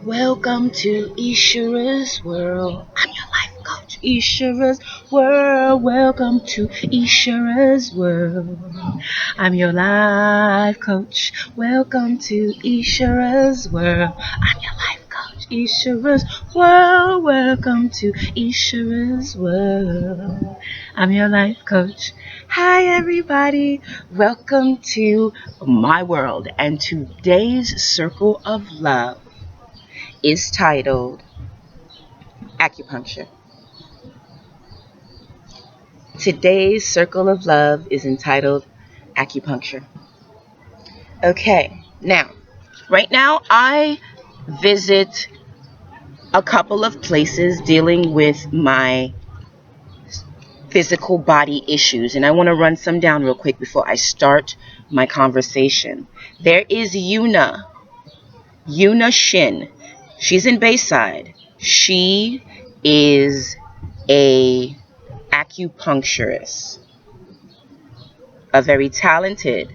Welcome to Ishura's World. I'm your life coach, Ishura's World. Welcome to Ishura's World. I'm your life coach. Welcome to Ishura's World. I'm your life coach, Ishura's World. Welcome to Ishura's World. I'm your life coach. Hi, everybody. Welcome to my world and today's circle of love is titled Acupuncture. Today's circle of love is entitled Acupuncture. Okay, now, right now I visit a couple of places dealing with my physical body issues, and I want to run some down real quick before I start my conversation. There is Yuna Shin. She's in Bayside. She is a acupuncturist, a very talented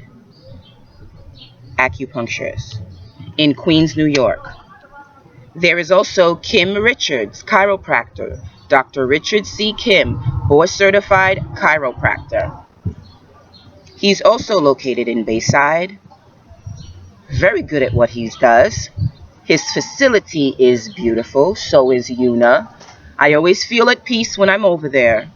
acupuncturist in Queens, New York. There is also Kim Richards, chiropractor, Dr. Richard C. Kim, board certified chiropractor. He's also located in Bayside, very good at what he does. His facility is beautiful, so is Yuna. I always feel at peace when I'm over there.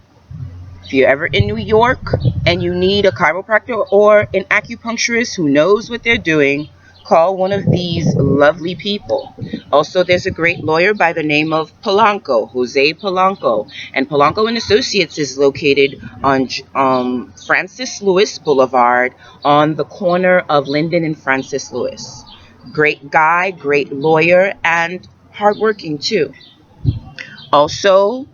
If you're ever in New York and you need a chiropractor or an acupuncturist who knows what they're doing, call one of these lovely people. Also, there's a great lawyer by the name of Polanco, Jose Polanco. And Polanco and Associates is located on Francis Lewis Boulevard on the corner of Linden and Francis Lewis. Great guy, great lawyer, and hardworking too. Also,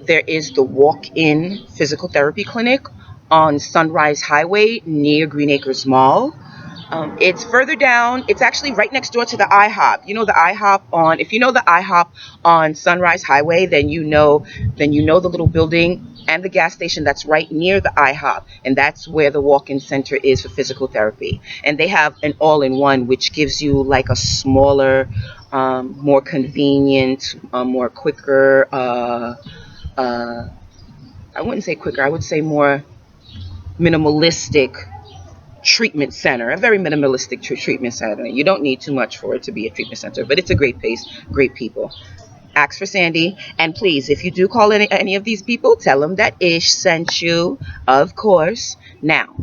there is the walk-in physical therapy clinic on Sunrise Highway near Green Acres Mall. It's further down. It's actually right next door to the IHOP. You know the IHOP on. If you know the IHOP on Sunrise Highway, then you know the little building and the gas station that's right near the IHOP, and that's where the walk-in center is for physical therapy. And they have an all-in-one, which gives you like a smaller, more convenient, more quicker. I wouldn't say quicker. I would say more minimalistic treatment center, a very minimalistic treatment center. You don't need too much for it to be a treatment center, but it's a great place, great people. Ask for Sandy, and please, if you do call any of these people, tell them that Ish sent you, of course. Now,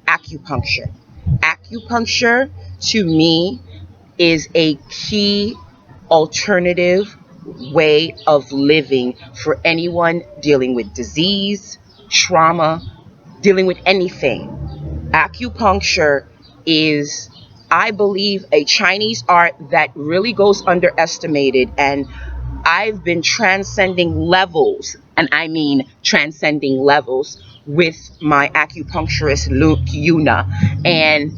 acupuncture. Acupuncture, to me, is a key alternative way of living for anyone dealing with disease, trauma, dealing with anything. Acupuncture is, I believe, a Chinese art that really goes underestimated, and I've been transcending levels, and I mean transcending levels, with my acupuncturist Luke Yuna, and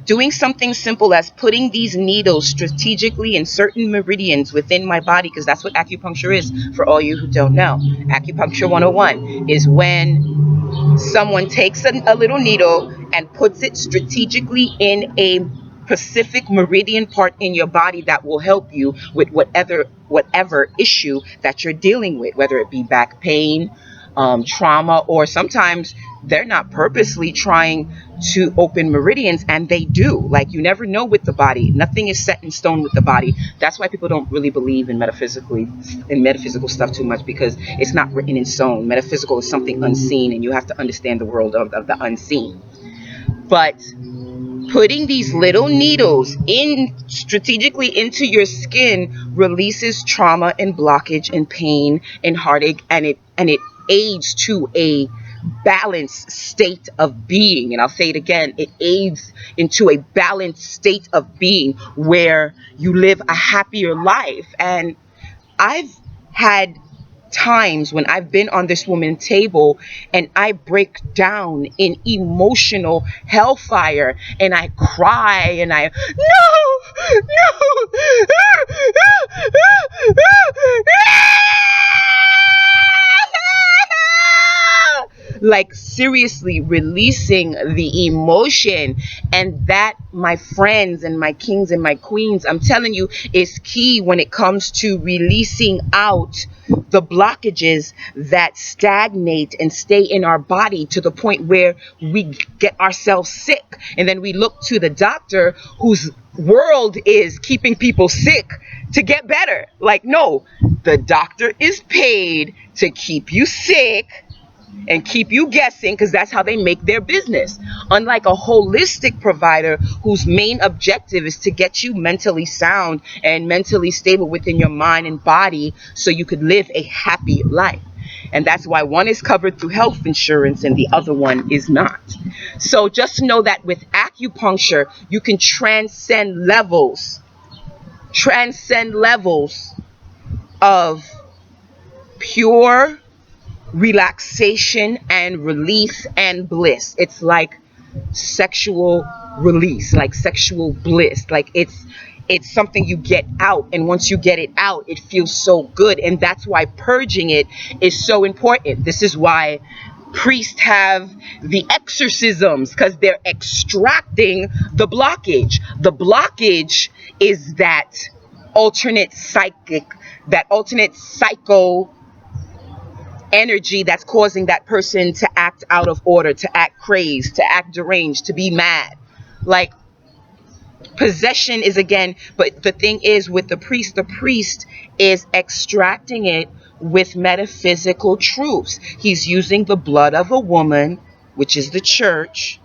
doing something simple as putting these needles strategically in certain meridians within my body, because that's what acupuncture is for all you who don't know. Acupuncture 101 is when someone takes a little needle and puts it strategically in a specific meridian part in your body that will help you with whatever issue that you're dealing with, whether it be back pain, trauma, or sometimes they're not purposely trying to open meridians and they do. Like, you never know with the body. Nothing is set in stone with the body. That's why people don't really believe in metaphysical stuff too much, because it's not written in stone. Metaphysical is something unseen, and you have to understand the world of the unseen. But putting these little needles in strategically into your skin releases trauma and blockage and pain and heartache, and it aids to a balanced state of being. And I'll say it again, it aids into a balanced state of being where you live a happier life. And I've had times when I've been on this woman's table and I break down in emotional hellfire and I cry and I, no, Like seriously releasing the emotion. And that, my friends and my kings and my queens, I'm telling you, is key when it comes to releasing out the blockages that stagnate and stay in our body to the point where we get ourselves sick. And then we look to the doctor whose world is keeping people sick to get better. Like, no, the doctor is paid to keep you sick and keep you guessing, because that's how they make their business. Unlike a holistic provider whose main objective is to get you mentally sound and mentally stable within your mind and body so you could live a happy life. And that's why one is covered through health insurance and the other one is not. So just know that with acupuncture, you can transcend levels of pure relaxation and release and bliss. It's like sexual release, like sexual bliss. Like it's something you get out, and once you get it out, it feels so good. And that's why purging it is so important. This is why priests have the exorcisms, because they're extracting the blockage. The blockage is that alternate psycho energy that's causing that person to act out of order, to act crazed, to act deranged, to be mad. Like, possession is, again, but the thing is with the priest is extracting it with metaphysical truths. He's using the blood of a woman, which is the church,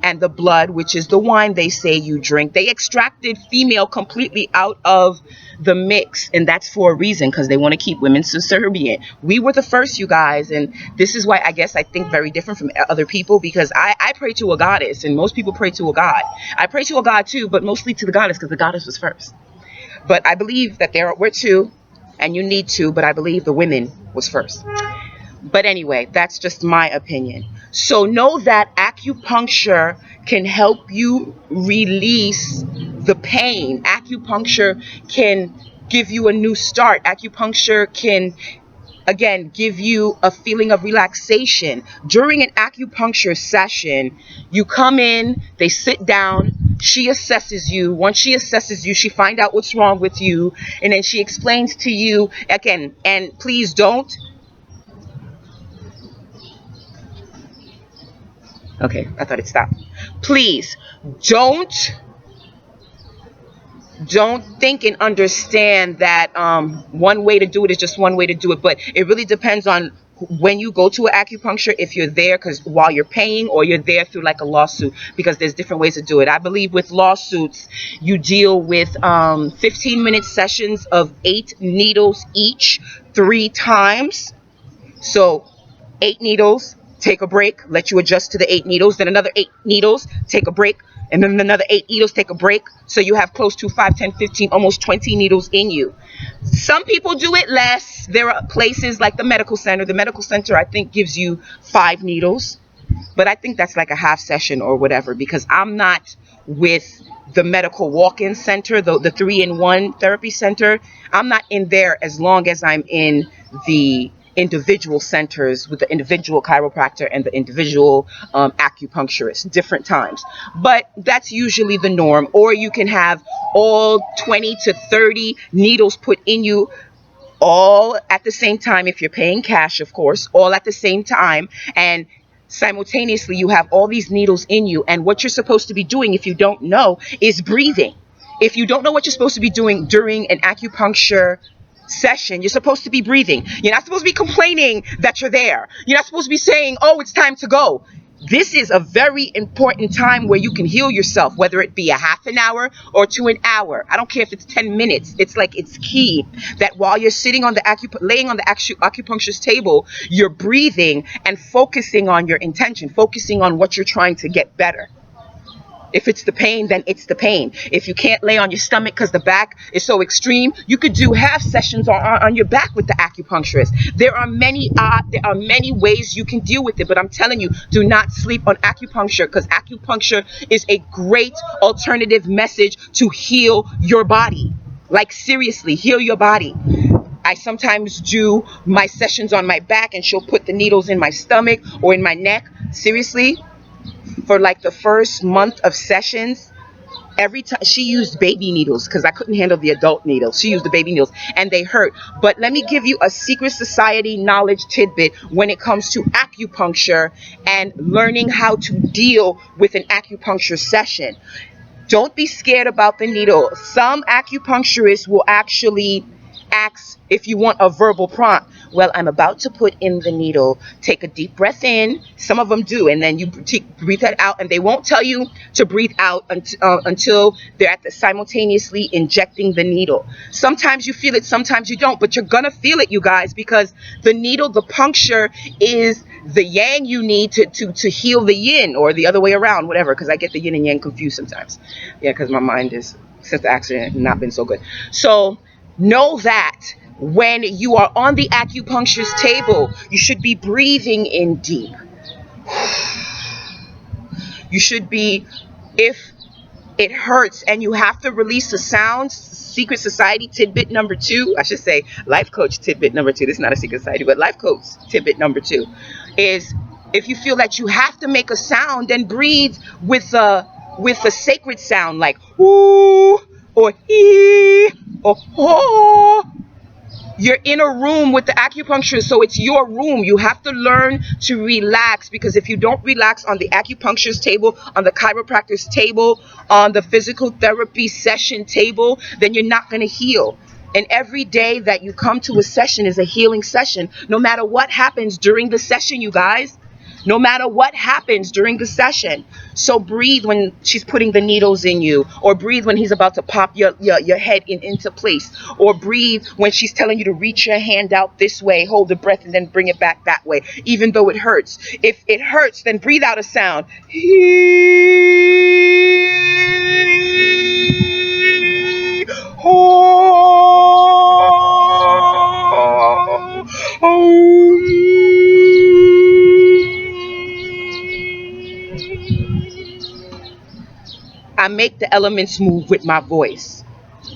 and the blood, which is the wine they say you drink. They extracted female completely out of the mix, and that's for a reason, because they want to keep women subservient. We were the first, you guys, and this is why I guess I think very different from other people, because I pray to a goddess, and most people pray to a god. I pray to a god too, but mostly to the goddess, because the goddess was first. But I believe that we're two, and you need to, but I believe the women was first. But anyway, that's just my opinion. So know that acupuncture can help you release the pain. Acupuncture can give you a new start. Acupuncture can, again, give you a feeling of relaxation. During an acupuncture session, you come in, they sit down, she assesses you. Once she assesses you, she finds out what's wrong with you, and then she explains to you, again, and please don't, okay, I thought it stopped. Please don't think and understand that one way to do it is just one way to do it. But it really depends on when you go to an acupuncture, if you're there because while you're paying, or you're there through like a lawsuit, because there's different ways to do it. I believe with lawsuits, you deal with 15-minute sessions of 8 needles each 3 times. So 8 needles, take a break, let you adjust to the 8 needles, then another 8 needles, take a break, and then another 8 needles, take a break. So you have close to 5, 10, 15, almost 20 needles in you. Some people do it less. There are places like the medical center. The medical center, I think, gives you 5 needles. But I think that's like a half session or whatever, because I'm not with the medical walk-in center, the 3-in-1 therapy center. I'm not in there as long as I'm in the individual centers with the individual chiropractor and the individual acupuncturist, different times. But that's usually the norm. Or you can have all 20 to 30 needles put in you all at the same time, if you're paying cash, of course, all at the same time, and simultaneously you have all these needles in you. And what you're supposed to be doing, if you don't know, is breathing. If you don't know what you're supposed to be doing during an acupuncture session, you're supposed to be breathing. You're not supposed to be complaining that you're there. You're not supposed to be saying, oh, it's time to go. This is a very important time where you can heal yourself, whether it be a half an hour or to an hour. I don't care if it's 10 minutes. It's key that while you're sitting on the laying on the acupuncturist table, you're breathing and focusing on your intention, focusing on what you're trying to get better. If it's the pain, then it's the pain. If you can't lay on your stomach because the back is so extreme, you could do half sessions on your back with the acupuncturist. There are many ways you can deal with it, but I'm telling you, do not sleep on acupuncture, because acupuncture is a great alternative message to heal your body. Like, seriously, heal your body. I sometimes do my sessions on my back, and she'll put the needles in my stomach or in my neck. Seriously, for like the first month of sessions, every time she used baby needles, because I couldn't handle the adult needles. She used the baby needles, and they hurt. But let me give you a secret society knowledge tidbit when it comes to acupuncture and learning how to deal with an acupuncture session. Don't be scared about the needle. Some acupuncturists will actually ask if you want a verbal prompt. Well, I'm about to put in the needle. Take a deep breath in. Some of them do, and then you breathe that out, and they won't tell you to breathe out until they're at the simultaneously injecting the needle. Sometimes you feel it, sometimes you don't, but you're gonna feel it, you guys, because the needle, the puncture, is the yang you need to heal the yin, or the other way around, whatever, because I get the yin and yang confused sometimes. Yeah, because my mind is, since the accident, not been so good. So know that when you are on the acupuncturist table, you should be breathing in deep. You should be, if it hurts and you have to release a sound, secret society tidbit number 2, I should say life coach tidbit number 2. This is not a secret society, but life coach tidbit number 2 is, if you feel that you have to make a sound, then breathe with a sacred sound, like ooh, or ee, or oh. You're in a room with the acupuncturist, so it's your room. You have to learn to relax, because if you don't relax on the acupuncturist table, on the chiropractor's table, on the physical therapy session table, then you're not going to heal. And every day that you come to a session is a healing session, no matter what happens during the session, you guys. No matter what happens during the session. So breathe when she's putting the needles in you, or breathe when he's about to pop your head into place, or breathe when she's telling you to reach your hand out this way, hold the breath, and then bring it back that way, even though it hurts. If it hurts, then breathe out a sound. I make the elements move with my voice.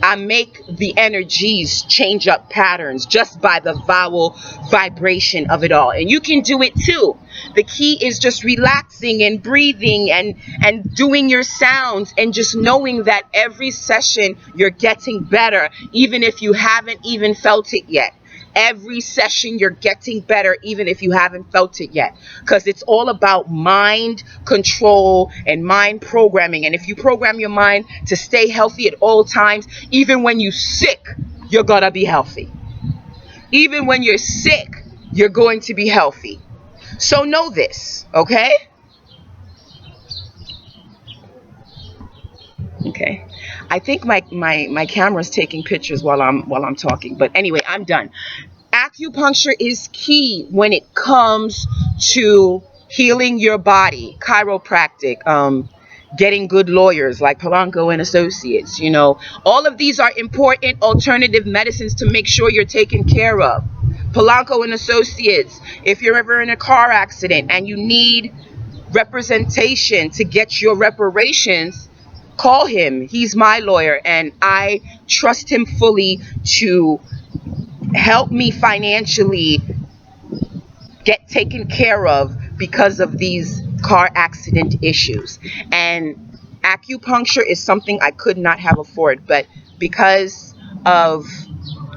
I make the energies change up patterns just by the vowel vibration of it all. And you can do it too. The key is just relaxing and breathing and doing your sounds, and just knowing that every session you're getting better, even if you haven't even felt it yet. Every session you're getting better, even if you haven't felt it yet, because it's all about mind control and mind programming. And if you program your mind to stay healthy at all times, even when you're sick, you're gonna be healthy. Even when you're sick, you're going to be healthy. So know this, okay? Okay. I think my camera's taking pictures while I'm talking, but anyway, I'm done. Acupuncture is key when it comes to healing your body. Chiropractic, getting good lawyers like Polanco and Associates, all of these are important alternative medicines to make sure you're taken care of. Polanco and Associates, if you're ever in a car accident and you need representation to get your reparations, call him. He's my lawyer, and I trust him fully to help me financially get taken care of because of these car accident issues. And acupuncture is something I could not have afforded, but because of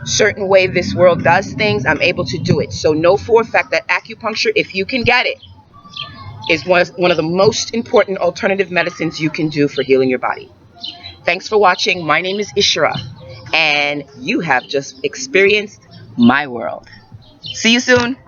certain way this world does things, I'm able to do it. So know for a fact that acupuncture, if you can get it, is one of the most important alternative medicines you can do for healing your body. Thanks for watching. My name is Ishra, and you have just experienced my world. See you soon.